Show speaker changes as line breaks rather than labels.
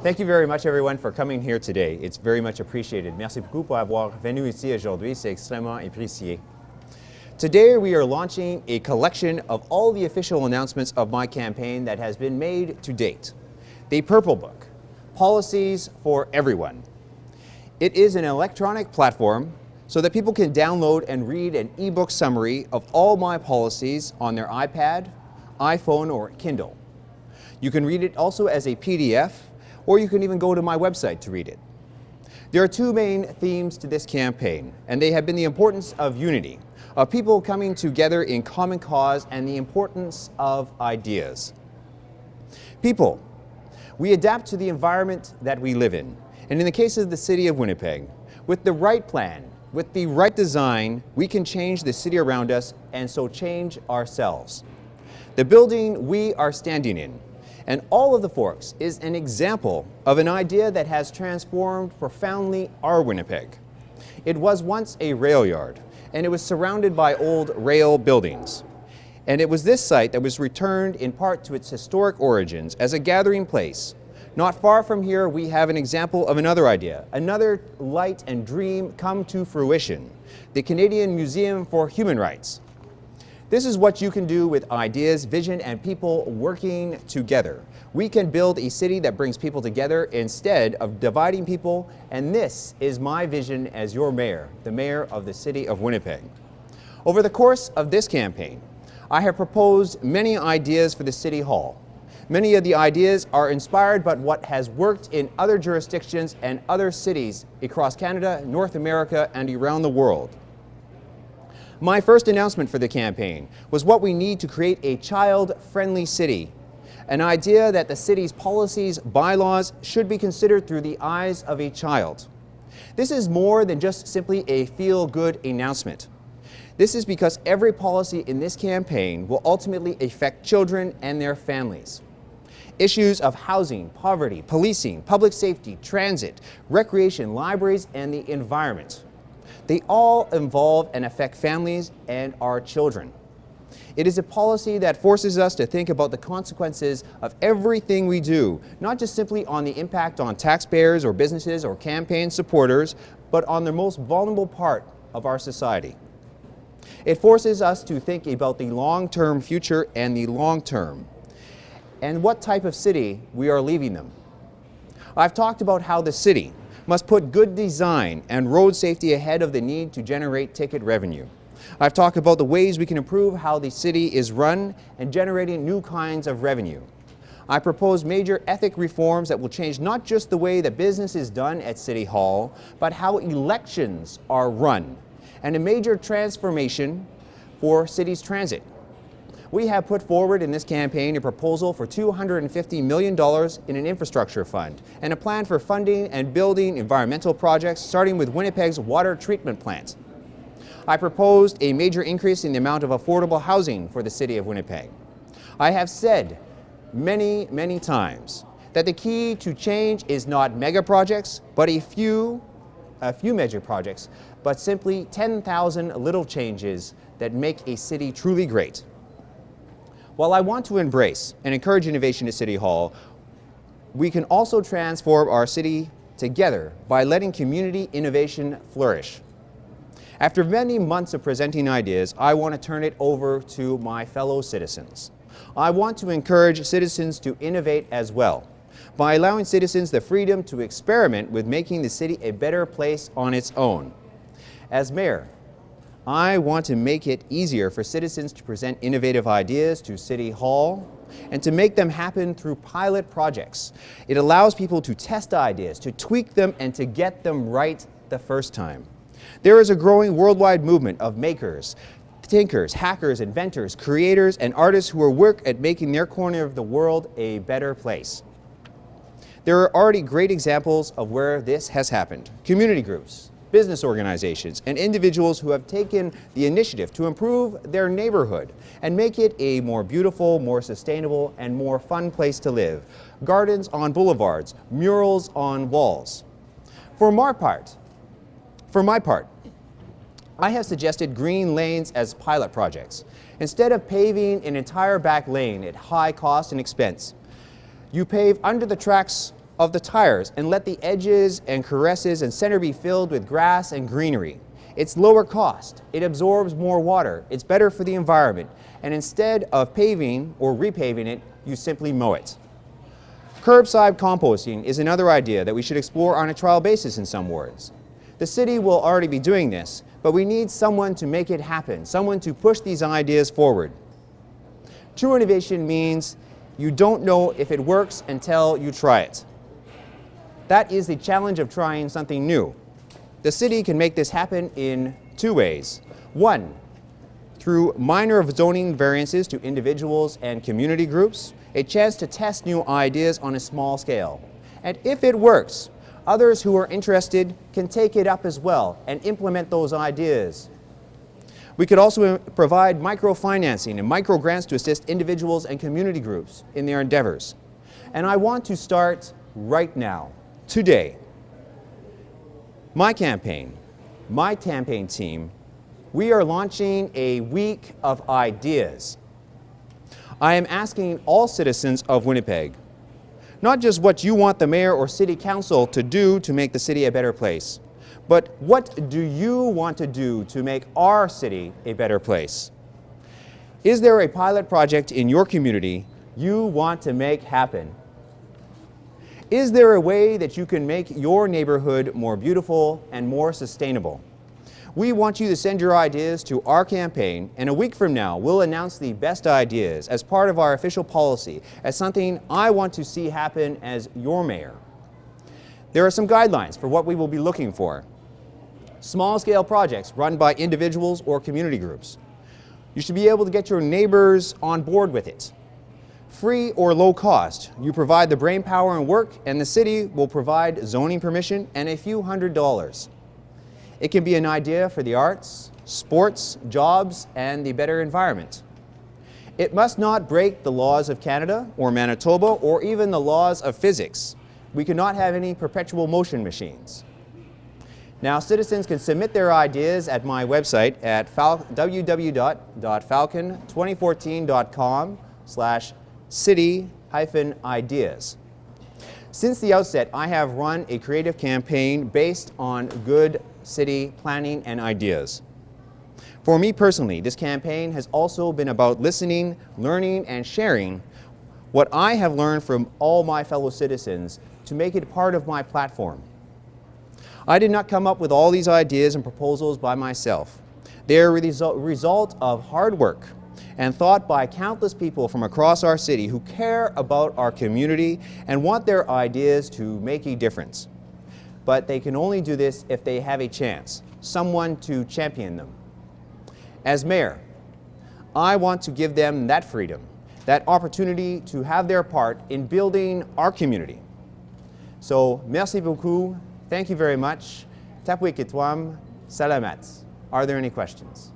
Thank you very much, everyone, for coming here today. It's very much appreciated. Merci beaucoup pour avoir venu ici aujourd'hui. C'est extrêmement apprécié. Today, we are launching a collection of all the official announcements of my campaign that has been made to date. The Purple Book, Policies for Everyone. It is an electronic platform so that people can download and read an ebook summary of all my policies on their iPad, iPhone, or Kindle. You can read it also as a PDF, or you can even go to my website to read it. There are two main themes to this campaign, and they have been the importance of unity, of people coming together in common cause, and the importance of ideas. People, we adapt to the environment that we live in, and in the case of the City of Winnipeg, with the right plan, with the right design, we can change the city around us and so change ourselves. The building we are standing in, and all of the Forks, is an example of an idea that has transformed profoundly our Winnipeg. It was once a rail yard, and it was surrounded by old rail buildings. And it was this site that was returned in part to its historic origins as a gathering place. Not far from here, we have an example of another idea, another light and dream come to fruition, the Canadian Museum for Human Rights. This is what you can do with ideas, vision, and people working together. We can build a city that brings people together instead of dividing people, and this is my vision as your mayor, the mayor of the City of Winnipeg. Over the course of this campaign, I have proposed many ideas for the City Hall. Many of the ideas are inspired by what has worked in other jurisdictions and other cities across Canada, North America, and around the world. My first announcement for the campaign was what we need to create a child-friendly city, an idea that the city's policies, bylaws should be considered through the eyes of a child. This is more than just simply a feel-good announcement. This is because every policy in this campaign will ultimately affect children and their families. Issues of housing, poverty, policing, public safety, transit, recreation, libraries, and the environment. They all involve and affect families and our children. It is a policy that forces us to think about the consequences of everything we do, not just simply on the impact on taxpayers or businesses or campaign supporters, but on the most vulnerable part of our society. It forces us to think about the long-term future and the long term, and what type of city we are leaving them. I've talked about how the city must put good design and road safety ahead of the need to generate ticket revenue. I've talked about the ways we can improve how the city is run and generating new kinds of revenue. I propose major ethic reforms that will change not just the way that business is done at City Hall, but how elections are run, and a major transformation for city's transit. We have put forward in this campaign a proposal for $250 million in an infrastructure fund and a plan for funding and building environmental projects, starting with Winnipeg's water treatment plant. I proposed a major increase in the amount of affordable housing for the City of Winnipeg. I have said many times that the key to change is not mega projects, but a few major projects, but simply 10,000 little changes that make a city truly great. While I want to embrace and encourage innovation at City Hall, we can also transform our city together by letting community innovation flourish. After many months of presenting ideas, I want to turn it over to my fellow citizens. I want to encourage citizens to innovate as well, by allowing citizens the freedom to experiment with making the city a better place on its own. As mayor, I want to make it easier for citizens to present innovative ideas to City Hall and to make them happen through pilot projects. It allows people to test ideas, to tweak them, and to get them right the first time. There is a growing worldwide movement of makers, thinkers, hackers, inventors, creators, and artists who work at making their corner of the world a better place. There are already great examples of where this has happened. Community groups, business organizations, and individuals who have taken the initiative to improve their neighborhood and make it a more beautiful, more sustainable, and more fun place to live. Gardens on boulevards, murals on walls. For my part, I have suggested green lanes as pilot projects. Instead of paving an entire back lane at high cost and expense, you pave under the tracks of the tires and let the edges and caresses and center be filled with grass and greenery. It's lower cost, it absorbs more water, it's better for the environment, and instead of paving or repaving it, you simply mow it. Curbside composting is another idea that we should explore on a trial basis in some wards. The city will already be doing this, but we need someone to make it happen, someone to push these ideas forward. True innovation means you don't know if it works until you try it. That is the challenge of trying something new. The city can make this happen in two ways. One, through minor zoning variances to individuals and community groups, a chance to test new ideas on a small scale. And if it works, others who are interested can take it up as well and implement those ideas. We could also provide microfinancing and micro-grants to assist individuals and community groups in their endeavors. And I want to start right now, today. My campaign team, we are launching a week of ideas. I am asking all citizens of Winnipeg, not just what you want the mayor or city council to do to make the city a better place, but what do you want to do to make our city a better place? Is there a pilot project in your community you want to make happen? Is there a way that you can make your neighborhood more beautiful and more sustainable? We want you to send your ideas to our campaign, and a week from now, we'll announce the best ideas as part of our official policy, as something I want to see happen as your mayor. There are some guidelines for what we will be looking for. Small-scale projects run by individuals or community groups. You should be able to get your neighbors on board with it. Free or low cost, you provide the brainpower and work, and the city will provide zoning permission and a few $100s. It can be an idea for the arts, sports, jobs, and the better environment. It must not break the laws of Canada or Manitoba or even the laws of physics. We cannot have any perpetual motion machines. Now, citizens can submit their ideas at my website at www.falcon2014.com/city-ideas. Since the outset, I have run a creative campaign based on good city planning and ideas. For me personally, this campaign has also been about listening, learning, and sharing what I have learned from all my fellow citizens to make it part of my platform. I did not come up with all these ideas and proposals by myself. They are the result of hard work and thought by countless people from across our city who care about our community and want their ideas to make a difference. But they can only do this if they have a chance, someone to champion them. As mayor, I want to give them that freedom, that opportunity to have their part in building our community. So, merci beaucoup. Thank you very much. Tapwik etwam. Salamat. Are there any questions?